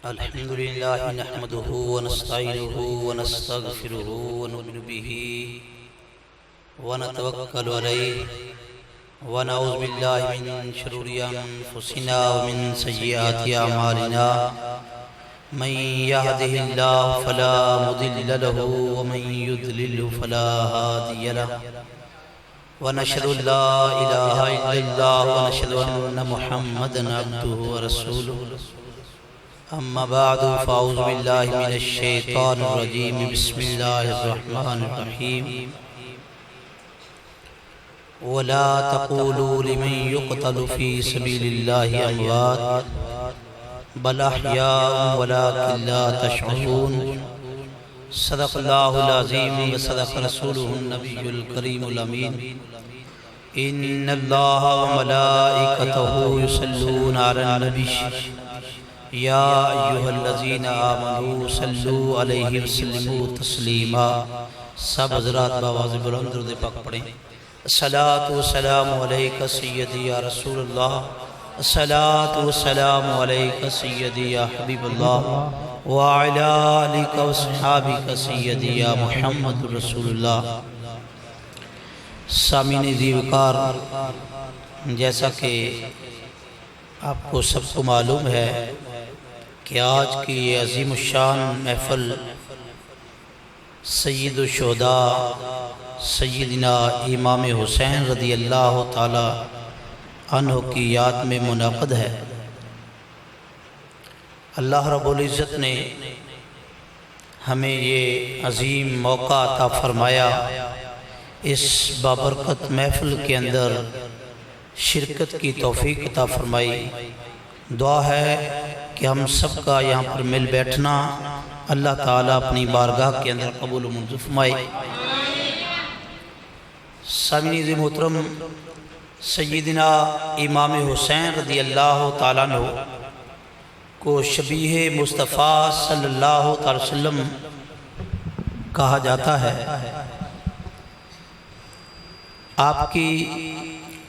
الحمد لله نحمده ونستعينه ونستغفره ونؤمن به ونتوكل عليه ونعوذ بالله من شرور أنفسنا ومن سيئات أعمالنا من يهده الله فلا مضل له ومن يضلل فلا هادي له ونشهد أن لا إله إلا الله ونشهد أن محمدا عبده ورسوله أما بعد فأعوذ بالله من الشيطان الرجيم بسم الله الرحمن الرحيم ولا تقولوا لمن يقتل في سبيل الله أموات بل أحياء ولكن لا تشعرون صدق الله العظيم وصدق رسوله النبي الكريم الأمين إن الله وملائكته يصلون على النبي یا ایھا الذین آمنوا صلوا علیہ وسلموا تسلیما۔ سب حضرات بآواز بلند درود پاک پڑھیں۔ الصلاۃ والسلام علیک سیدی یا رسول اللہ، الصلاۃ والسلام علیک سیدی یا حبیب اللہ، وعلی آلک واصحابک سیدی یا محمد رسول اللہ۔ سامعین ذی وقار، جیسا کہ آپ کو سب کو معلوم ہے کہ آج کی یہ عظیم الشان محفل سید الشہداء سیدنا امام حسین رضی اللہ تعالی عنہ کی یاد میں منعقد ہے۔ اللہ رب العزت نے ہمیں یہ عظیم موقع عطا فرمایا، اس بابرکت محفل کے اندر شرکت کی توفیق عطا فرمائی۔ دعا ہے کہ ہم سب کا یہاں پر مل بیٹھنا اللہ تعالیٰ اپنی بارگاہ کے اندر قبول و منظور فرمائے۔ سامعین محترم، سیدنا امام حسین رضی اللہ تعالیٰ عنہ کو شبیہ مصطفیٰ صلی اللہ علیہ وسلم کہا جاتا ہے۔ آپ کی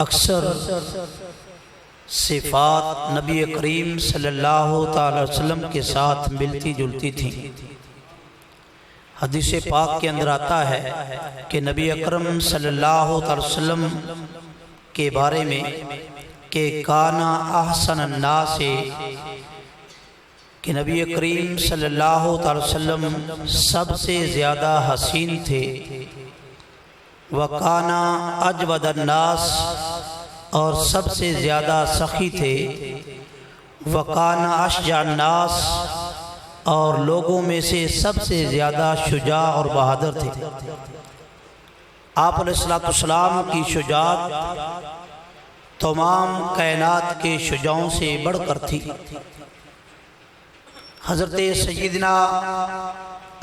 اکثر صفات نبی کریم صلی اللہ علیہ وسلم کے ساتھ ملتی جلتی تھیں۔ حدیث پاک کے اندر آتا ہے کہ نبی اکرم صلی اللہ علیہ وسلم کے بارے میں کہ کانا احسن الناس، کہ نبی کریم صلی اللہ علیہ وسلم سب سے زیادہ حسین تھے۔ وَكَانَ أَجْوَدَ النَّاسِ، اور سب سے زیادہ سخی تھے۔ وَكَانَ أَشْجَعَ النَّاسِ، اور لوگوں میں سے سب سے زیادہ شجاع اور بہادر تھے۔ آپ علیہ السلام کی شجاعت تمام کائنات کے شجاعوں سے بڑھ کر تھی۔ حضرت سیدنا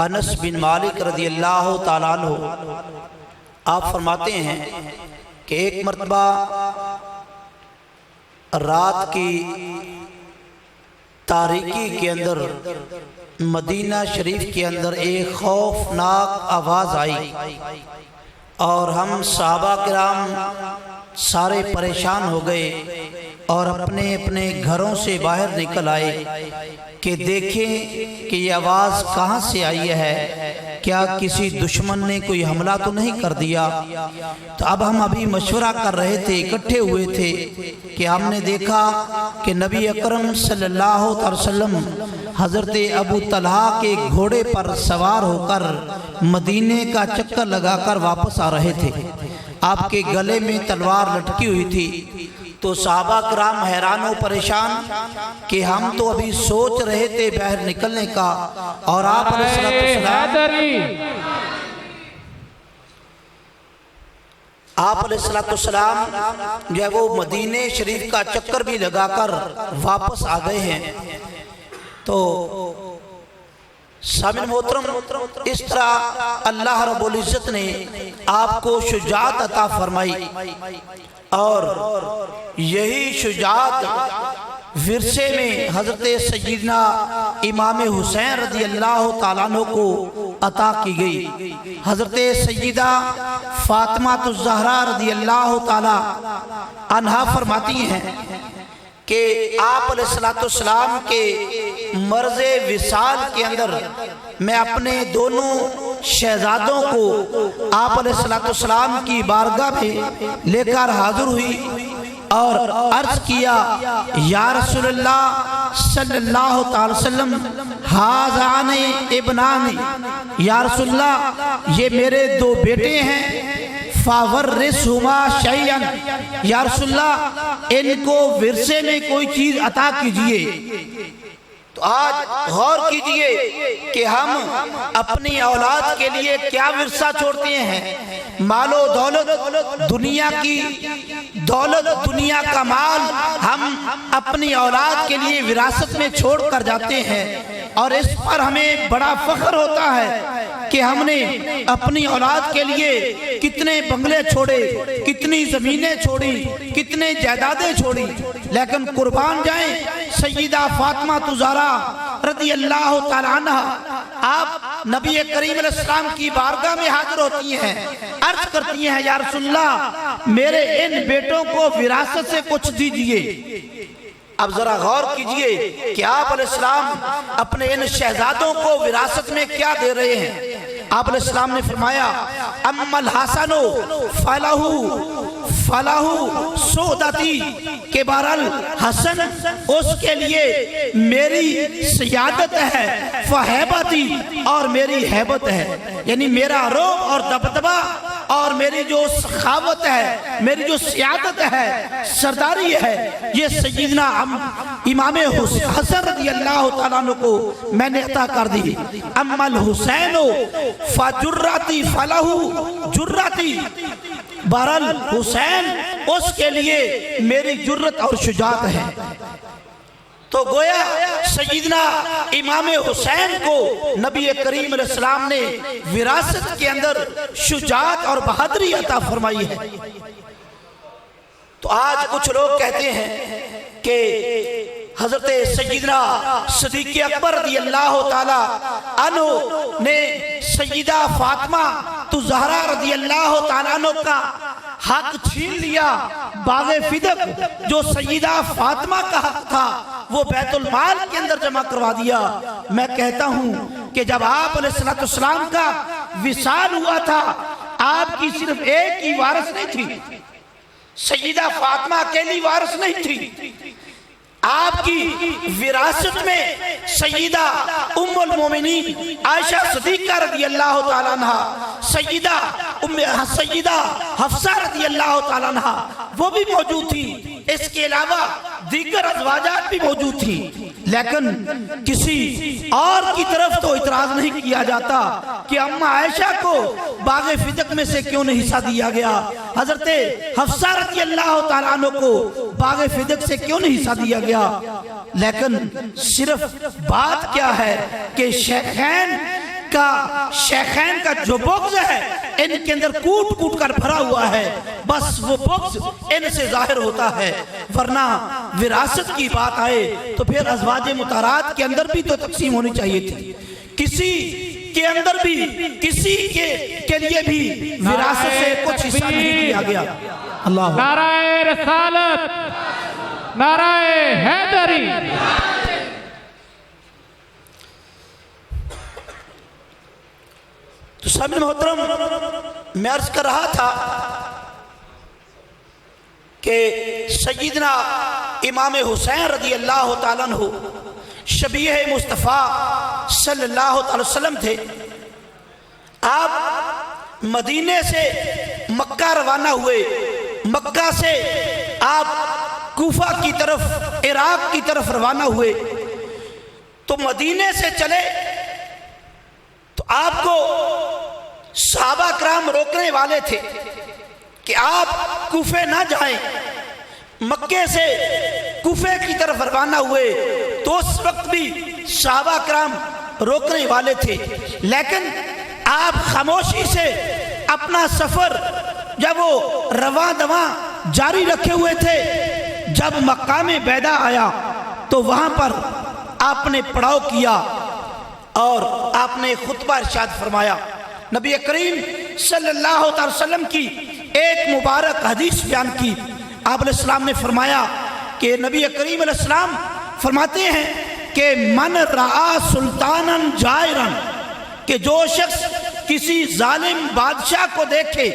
انس بن مالک رضی اللہ تعالیٰ عنہ آپ فرماتے ہیں کہ ایک مرتبہ رات کی تاریکی کے اندر مدینہ شریف کے اندر ایک خوفناک آواز آئی، اور ہم صحابہ کرام سارے پریشان ہو گئے اور اپنے اپنے گھروں سے باہر نکل آئے کہ دیکھیں کہ یہ آواز کہاں سے آئی ہے، کیا کسی دشمن نے کوئی حملہ تو نہیں کر دیا؟ تو اب ہم ابھی مشورہ کر رہے تھے، اکٹھے ہوئے تھے کہ ہم نے دیکھا کہ نبی اکرم صلی اللہ علیہ وسلم حضرت ابو طلحہ کے گھوڑے پر سوار ہو کر مدینے کا چکر لگا کر واپس آ رہے تھے۔ آپ کے گلے میں تلوار لٹکی ہوئی تھی۔ تو صحابہ کرام حیران و پریشان کہ ہم تو ابھی سوچ رہے تھے باہر نکلنے کا، اور آپ علیہ السلام جو ہے وہ مدینہ شریف کا چکر بھی لگا کر واپس آ گئے ہیں۔ تو سامعین محترم، اس طرح اللہ رب العزت نے آپ کو شجاعت عطا فرمائی، اور یہی شجاعت ورثے میں حضرت سیدنا امام حسین رضی اللہ تعالیٰ عنہ کو عطا کی گئی۔ حضرت سیدہ فاطمہ الزہرا رضی اللہ تعالیٰ عنہا فرماتی ہیں کہ آپ علیہ السلام کے مرض وصال کے اندر میں اپنے دونوں شہزادوں کو آپ علیہ السلام کی بارگاہ میں لے کر حاضر ہوئی اور عرض کیا یا رسول اللہ صلی اللہ تعالی وسلم ہذان ابنان، یا رسول اللہ یہ میرے دو بیٹے ہیں، فَوَرِّثْهُمَا شَيْئًا، یا رسول اللہ ان کو ورثے میں کوئی چیز عطا کیجئے۔ تو آج غور کیجئے کہ ہم اپنی اولاد کے لیے کیا ورثہ چھوڑتے ہیں۔ مال و دولت، دنیا کی دولت، دنیا کا مال ہم اپنی اولاد کے لیے وراثت میں چھوڑ کر جاتے ہیں، اور اس پر ہمیں بڑا فخر ہوتا ہے کہ ہم نے اپنی اولاد کے لیے کتنے بنگلے چھوڑے، کتنی زمینیں چھوڑی، کتنے جائیدادیں چھوڑی، لیکن قربان جائیں سیدہ فاطمہ زہرا رضی اللہ تعالیٰ عنہ آپ نبی کریم علیہ السلام کی بارگاہ میں حاضر ہوتی ہیں، عرض کرتی ہیں یا رسول اللہ میرے ان بیٹوں کو وراثت سے کچھ دیجئے۔ اب ذرا غور کیجئے کہ آپ علیہ السلام اپنے ان شہزادوں کو وراثت میں کیا دے رہے ہیں۔ آپ علیہ السلام نے فرمایا اما الحسن فلاح سعودتی، کہ بہرحال حسن اس کے لیے میری سیادت ہے، فہیبتی اور میری حیبت ہے، یعنی میرا رعب اور دبدبہ اور میری جو سخاوت ہے، میری جو سیادت ہے، سرداری ہے، یہ سیدنا امام حسن رضی اللہ تعالیٰ عنہ کو میں نے عطا کر دی۔ اما الحسین فجراتی فلاح جراتی، بہرحال حسین اس کے لیے میری جرت اور شجاعت ہے۔ تو گویا سیدنا امام حسین کو نبی کریم علیہ السلام نے وراثت کے اندر شجاعت اور بہادری عطا فرمائی ہے۔ تو آج کچھ لوگ کہتے ہیں کہ حضرت سیدنا صدیق اکبر رضی اللہ تعالی عنہ نے سیدہ فاطمہ زہرا رضی اللہ تعالیٰ عنہ کا حق چھین لیا، باغ فدق جو سیدہ فاطمہ کا حق تھا وہ بیت المال کے اندر جمع کروا دیا۔ میں کہتا ہوں کہ جب آپ علیہ السلام کا وصال ہوا تھا، آپ کی صرف ایک ہی وارث نہیں تھی، سیدہ فاطمہ اکیلی وارث نہیں تھی، آپ کی وراثت میں سیدہ ام المومنین عائشہ صدیقہ رضی اللہ تعالیٰ عنہ، سیدہ حفصہ رضی اللہ تعالیٰ عنہ وہ بھی موجود تھی، اس کے علاوہ دیگر ازواجات بھی موجود تھی، لیکن کسی اور کی طرف تو اعتراض نہیں کیا جاتا کہ اماں عائشہ کو باغ فدق میں سے کیوں نہیں حصہ دیا گیا، حضرت حفصہ رضی اللہ تعالیٰ عنہ کو باغ فدق سے کیوں نہیں حصہ دیا گیا۔ لیکن صرف بات کیا ہے کہ شیخین کا جو بغض ہے ان کے اندر کوٹ کوٹ کر بھرا ہوا ہے، بس وہ بغض ان سے ظاہر ہوتا ہے، ورنہ وراثت کی بات آئے تو پھر ازواج مطہرات کے اندر بھی تو تقسیم ہونی چاہیے تھی، کسی کے اندر بھی کسی کے لیے بھی وراثت سے کچھ حصہ نہیں دیا گیا۔ اللہ نعرہ رسالت، نعرہ حیدری۔ تو سامنے محترم میں عرض کر رہا تھا کہ سیدنا امام حسین رضی اللہ تعالیٰ عنہ شبیہ مصطفیٰ صلی اللہ علیہ وسلم تھے۔ آپ مدینے سے مکہ روانہ ہوئے، مکہ سے آپ کوفہ کی طرف، عراق کی طرف روانہ ہوئے، تو مدینے سے چلے تو آپ کو صحابہ کرام روکنے والے تھے کہ آپ کوفے نہ جائیں۔ مکے سے کوفے کی طرف روانہ ہوئے تو اس وقت بھی صحابہ کرام روکنے والے تھے، لیکن آپ خاموشی سے اپنا سفر جب وہ رواں دواں جاری رکھے ہوئے تھے، جب مقام بیدا آیا تو وہاں پر آپ نے پڑاؤ کیا اور آپ نے خطبہ ارشاد فرمایا۔ نبی کریم صلی اللہ علیہ وسلم کی ایک مبارک حدیث بیان کی۔ آپ علیہ السلام نے فرمایا کہ نبی کریم علیہ السلام فرماتے ہیں کہ من رعا سلطانن جائرن، کہ جو شخص کسی ظالم بادشاہ کو دیکھے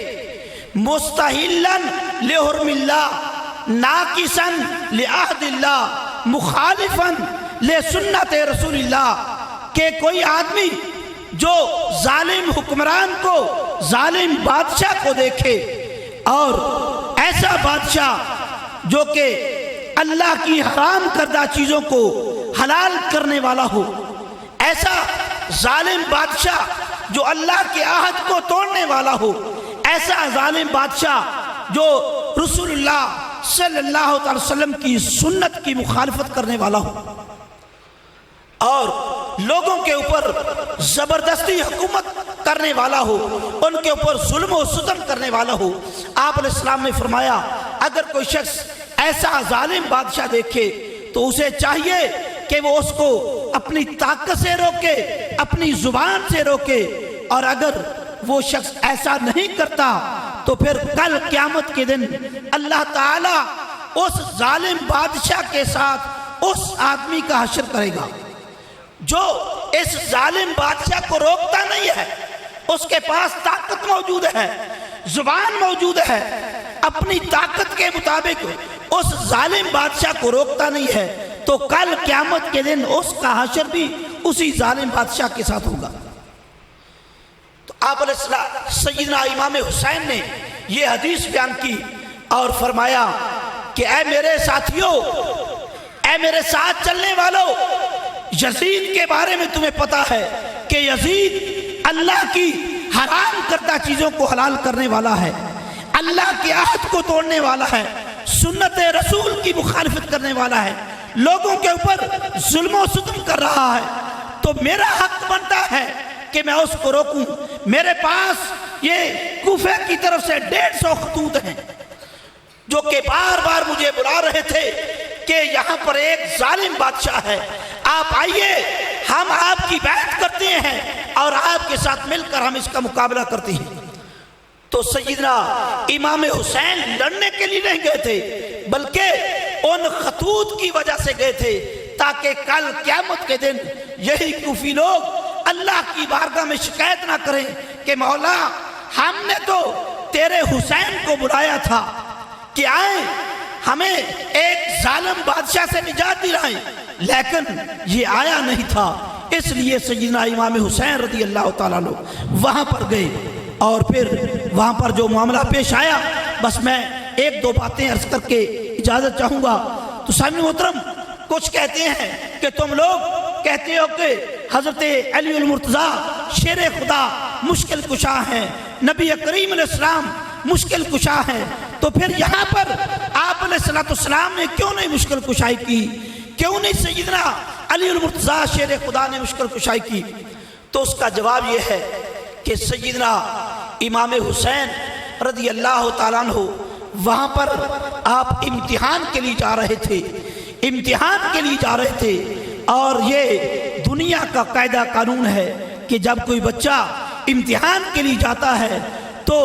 مستحلن لحرم اللہ ناقصن لعہد اللہ مخالفن لسنت رسول اللہ، کہ کوئی آدمی جو ظالم حکمران کو، ظالم بادشاہ کو دیکھے، اور ایسا بادشاہ جو کہ اللہ کی حرام کردہ چیزوں کو حلال کرنے والا ہو، ایسا ظالم بادشاہ جو اللہ کے عہد کو توڑنے والا ہو، ایسا ظالم بادشاہ جو رسول اللہ صلی اللہ علیہ وسلم کی سنت کی مخالفت کرنے والا ہو، اور لوگوں کے اوپر زبردستی حکومت کرنے والا ہو، ان کے اوپر ظلم و ستم کرنے والا ہو۔ آپ علیہ السلام نے فرمایا اگر کوئی شخص ایسا ظالم بادشاہ دیکھے تو اسے چاہیے کہ وہ اس کو اپنی طاقت سے روکے، اپنی زبان سے روکے، اور اگر وہ شخص ایسا نہیں کرتا تو پھر کل قیامت کے دن اللہ تعالیٰ اس ظالم بادشاہ کے ساتھ اس آدمی کا حشر کرے گا جو اس ظالم بادشاہ کو روکتا نہیں ہے، اس کے پاس طاقت موجود ہے، زبان موجود ہے، اپنی طاقت کے مطابق اس ظالم بادشاہ کو روکتا نہیں ہے، تو کل قیامت کے دن اس کا حشر بھی اسی ظالم بادشاہ کے ساتھ ہوگا۔ تو آپ علیہ السلام سیدنا امام حسین نے یہ حدیث بیان کی اور فرمایا کہ اے میرے ساتھیوں، اے میرے ساتھ چلنے والوں، یزید کے بارے میں تمہیں پتا ہے کہ یزید اللہ کی حرام کردہ چیزوں کو حلال کرنے والا ہے، اللہ کے عہد کو توڑنے والا ہے، سنت رسول کی مخالفت کرنے والا ہے، لوگوں کے اوپر ظلم و ستم کر رہا ہے۔ تو میرا حق بنتا ہے کہ میں اس کو روکوں۔ میرے پاس یہ کوفہ کی طرف سے 150 خطوط ہیں جو کہ بار بار مجھے بلا رہے تھے کہ یہاں پر ایک ظالم بادشاہ ہے، آپ آئیے، ہم آپ کی بیعت کرتے ہیں اور آپ کے ساتھ مل کر ہم اس کا مقابلہ کرتے ہیں۔ تو سیدنا امام حسین لڑنے کے لیے نہیں گئے تھے بلکہ ان خطوط کی وجہ سے گئے تھے تاکہ کل قیامت کے دن یہی کوفی لوگ اللہ کی بارگاہ میں شکایت نہ کریں کہ مولا ہم نے تو تیرے حسین کو بلایا تھا کہ آئیں ہمیں ایک ظالم بادشاہ سے نجات دلائیں، لیکن یہ آیا نہیں تھا۔ اس لیے سیدنا امام حسین رضی اللہ تعالیٰ عنہ وہاں پر گئے، اور پھر وہاں پر جو معاملہ پیش آیا، بس میں ایک دو باتیں عرض کر کے اجازت چاہوں گا۔ تو سامعین محترم، کچھ کہتے ہیں کہ تم لوگ کہتے ہو کہ حضرت علی المرتضیٰ شیر خدا مشکل کشا ہیں، نبی کریم علیہ السلام مشکل کشا ہیں، تو پھر یہاں پر آپ علیہ السلام نے کیوں نہیں مشکل کشائی کی؟ کیوں نہیں سیدنا علی المرتضیٰ شیر خدا نے مشکل کشائی کی؟ تو اس کا جواب یہ ہے کہ سیدنا امام حسین رضی اللہ تعالیٰ عنہ وہاں پر آپ امتحان کے لیے جا رہے تھے، امتحان کے لیے جا رہے تھے، اور یہ دنیا کا قاعدہ قانون ہے کہ جب کوئی بچہ امتحان کے لیے جاتا ہے تو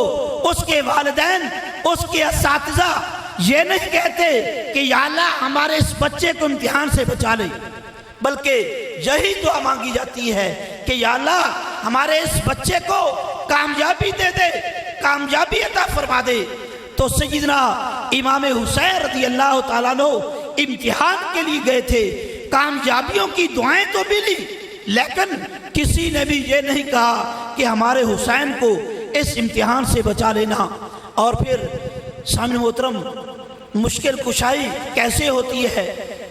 اس کے والدین، اس کے اساتذہ یہ نہیں کہتے کہ یا اللہ ہمارے اس بچے کو امتحان سے بچا لے، بلکہ یہی دعا مانگی جاتی ہے کہ یا اللہ ہمارے اس بچے کو کامیابی دے دے، کامیابی عطا فرما دے۔ تو سیدنا امام حسین رضی اللہ تعالیٰ عنہ امتحان کے لیے گئے تھے، کامیابیوں کی دعائیں تو ملی، لیکن کسی نے بھی یہ نہیں کہا کہ ہمارے حسین کو اس امتحان سے بچا لینا۔ اور پھر سامعین محترم، مشکل کشائی کیسے ہوتی ہے؟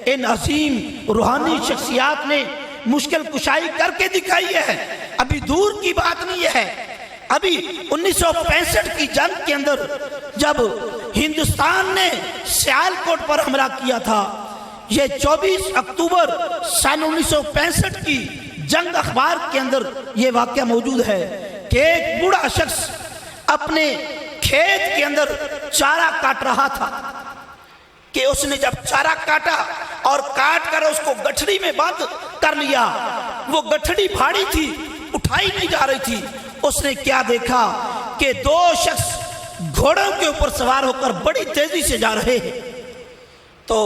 ان عظیم روحانی شخصیات نے مشکل کشائی کر کے دکھائی ہے، ابھی دور کی بات نہیں ہے۔ ابھی 1965 کی جنگ کے اندر جب ہندوستان نے سیالکوٹ پر حملہ کیا تھا، یہ 24 اکتوبر سن 1965 کی جنگ اخبار کے اندر یہ واقعہ موجود ہے کہ ایک بوڑھا شخص اپنے کھیت کے اندر چارہ کاٹ رہا تھا کہ اس نے جب چارہ کاٹا اور کاٹ کر اس کو گٹھڑی میں بند کر لیا، وہ گٹھڑی بھاری تھی، اٹھائی نہیں جا رہی تھی۔ اس نے کیا دیکھا کہ دو شخص گھوڑوں کے اوپر سوار ہو کر بڑی تیزی سے جا رہے ہیں۔ تو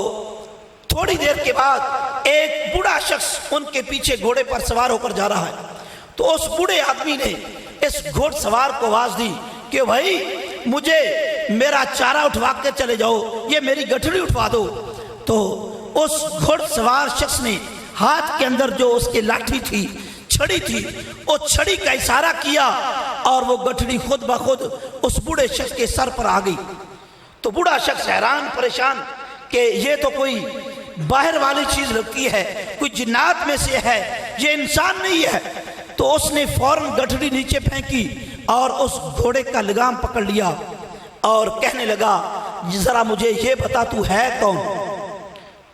تھوڑی دیر کے بعد ایک بوڑھا شخص ان کے پیچھے گھوڑے پر سوار ہو کر جا رہا ہے، تو اس بوڑھے آدمی نے اس گھوڑ سوار کو آواز دی کہ بھائی مجھے میرا چارہ اٹھوا کے چلے جاؤ، یہ میری گٹھڑی اٹھوا دو۔ تو اس گھوڑ سوار شخص نے ہاتھ کے اندر جو اس کے لاٹھی تھی، چھڑی تھی، وہ چھڑی کا اشارہ کیا اور وہ گٹھڑی خود بخود اس بوڑھے شخص کے سر پر آ گئی۔ تو بوڑھا شخص حیران پریشان کہ یہ تو کوئی باہر والی چیز لگتی ہے، کوئی جنات میں سے ہے، یہ انسان نہیں ہے۔ تو اس نے فوراً گٹھڑی نیچے پھینکی اور اس گھوڑے کا لگام پکڑ لیا اور کہنے لگا ذرا مجھے یہ بتا تو ہے کون؟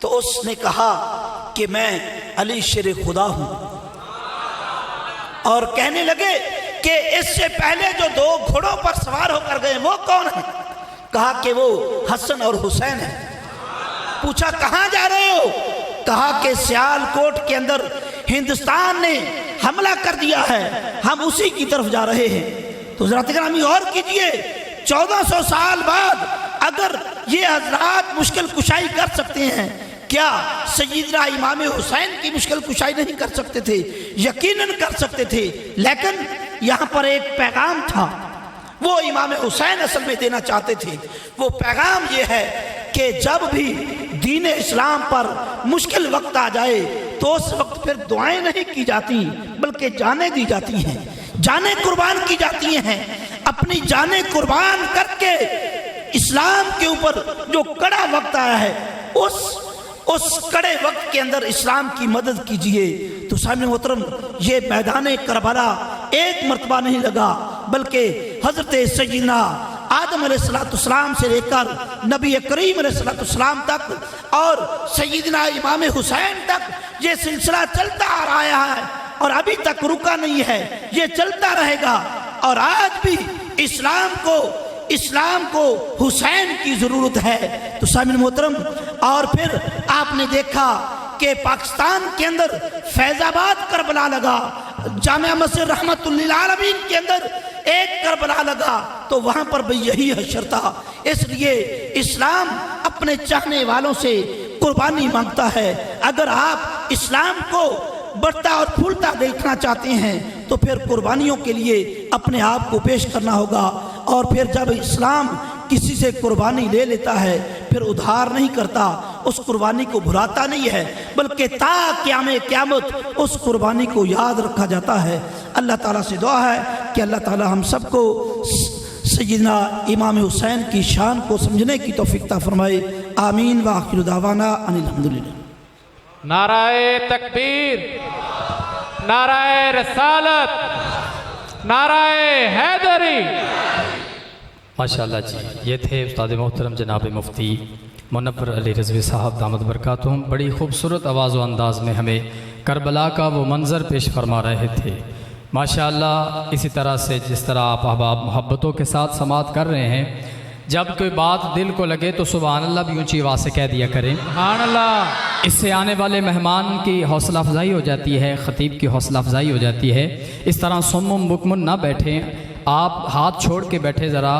تو اس نے کہا کہ میں علی شیر خدا ہوں، اور کہنے لگے کہ اس سے پہلے جو دو گھوڑوں پر سوار ہو کر گئے وہ کون ہیں؟ کہا کہ وہ حسن اور حسین ہیں۔ پوچھا کہاں جا رہے ہو؟ کہا کہ سیال کوٹ کے اندر ہندوستان نے حملہ کر دیا ہے، ہم اسی کی طرف جا رہے ہیں۔ تو حضرات گرامی غور کیجئے، 1400 سال بعد اگر یہ حضرات مشکل کشائی کر سکتے ہیں، کیا سیدنا امام حسین کی مشکل کشائی نہیں کر سکتے تھے؟ یقیناً کر سکتے تھے، لیکن یہاں پر ایک پیغام تھا، وہ امام حسین اصل میں دینا چاہتے تھے۔ وہ پیغام یہ ہے کہ جب بھی دین اسلام پر مشکل وقت آ جائے تو اس وقت پھر دعائیں نہیں کی جاتی بلکہ جانیں دی جاتی ہیں، جانیں قربان کی جاتی ہیں۔ اپنی جانیں قربان کر کے اسلام کے اوپر جو کڑا وقت آیا ہے اس کڑے وقت کے اندر اسلام کی مدد کیجئے۔ تو سامنے محترم، یہ میدان کربلا ایک مرتبہ نہیں لگا بلکہ حضرت سیدنا آدم علیہ السلام سے لے کر نبی کریم علیہ السلام تک اور سیدنا امام حسین تک یہ سلسلہ چلتا آ رہا ہے اور ابھی تک رکا نہیں ہے، یہ چلتا رہے گا۔ اور آج بھی اسلام کو حسین کی ضرورت ہے۔ تو سامعین محترم، اور پھر آپ نے دیکھا کہ پاکستان کے اندر فیض آباد کربلا لگا، جامعہ مسجد رحمت للعالمین کے اندر ایک کربلا لگا، تو وہاں پر بھی یہی حشر تھا۔ اس لیے اسلام اپنے چاہنے والوں سے قربانی مانگتا ہے۔ اگر آپ اسلام کو بڑھتا اور پھولتا دیکھنا چاہتے ہیں تو پھر قربانیوں کے لیے اپنے آپ کو پیش کرنا ہوگا، اور پھر جب اسلام کسی سے قربانی لے لیتا ہے پھر ادھار نہیں کرتا، اس قربانی کو بھلاتا نہیں ہے بلکہ تا قیام قیامت اس قربانی کو یاد رکھا جاتا ہے۔ اللہ تعالیٰ سے دعا ہے کہ اللہ تعالیٰ ہم سب کو سیدنا امام حسین کی شان کو سمجھنے کی توفیق عطا فرمائے۔ آمین وآخر دعوانا ان الحمدللہ۔ نعرہ تکبیر، نعرہ رسالت، نعرہ حیدری۔ ماشاءاللہ جی، یہ تھے استاد محترم جناب مفتی منور علی رضوی صاحب دامت برکاتہم۔ بڑی خوبصورت آواز و انداز میں ہمیں کربلا کا وہ منظر پیش فرما رہے تھے۔ ماشاءاللہ اسی طرح سے جس طرح آپ احباب محبتوں کے ساتھ سماعت کر رہے ہیں، جب کوئی بات دل کو لگے تو سبحان اللہ بھی اونچی آواز سے کہہ دیا کریں۔ سبحان اللہ۔ اس سے آنے والے مہمان کی حوصلہ افزائی ہو جاتی ہے، خطیب کی حوصلہ افزائی ہو جاتی ہے۔ اس طرح سمم بکمن نہ بیٹھیں، آپ ہاتھ چھوڑ کے بیٹھے ذرا،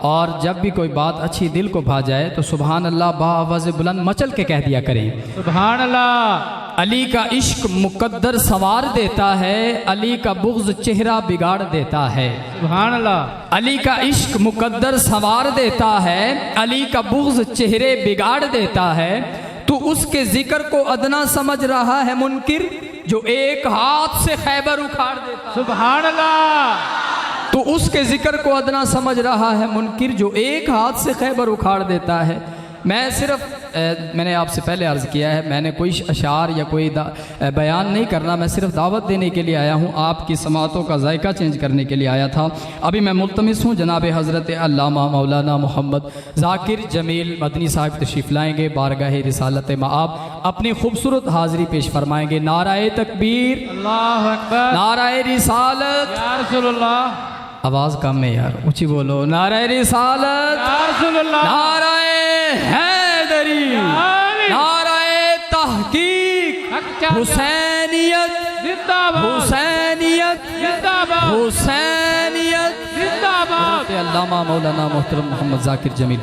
اور جب بھی کوئی بات اچھی دل کو بھا جائے تو سبحان اللہ با آواز بلند مچل کے کہہ دیا کریں۔ سبحان اللہ۔ علی کا عشق مقدر سنوار دیتا ہے، علی کا بغض چہرہ بگاڑ دیتا ہے۔ سبحان اللہ۔ علی کا عشق مقدر سنوار دیتا ہے، علی کا بغض چہرے بگاڑ دیتا ہے۔ تو اس کے ذکر کو ادنا سمجھ رہا ہے منکر، جو ایک ہاتھ سے خیبر اکھاڑ دیتا ہے۔ سبحان اللہ۔ تو اس کے ذکر کو ادنا سمجھ رہا ہے منکر، جو ایک ہاتھ سے خیبر اکھاڑ دیتا ہے۔ میں نے آپ سے پہلے عرض کیا ہے، میں نے کوئی اشعار یا کوئی بیان نہیں کرنا، میں صرف دعوت دینے کے لیے آیا ہوں، آپ کی سماعتوں کا ذائقہ چینج کرنے کے لیے آیا تھا۔ ابھی میں ملتمس ہوں جناب حضرت علامہ مولانا محمد ذاکر جمیل مدنی صاحب تشریف لائیں گے، بارگاہ رسالت مآب اپنی خوبصورت حاضری پیش فرمائیں گے۔ نعرہ تکبیر، اللہ اکبر، نعرہ رسالت، یا رسول اللہ۔ آواز کم ہے یار، اونچی بولو۔ نعرہ رسالت، یا رسول اللہ۔ نعرہ حیدری، نعرہ تحقیق، حسینیت زندہ باد، حسینیت زندہ باد، حسینیت۔ زندہ باد۔ حضرت علامہ مولانا محترم محمد ذاکر جمیل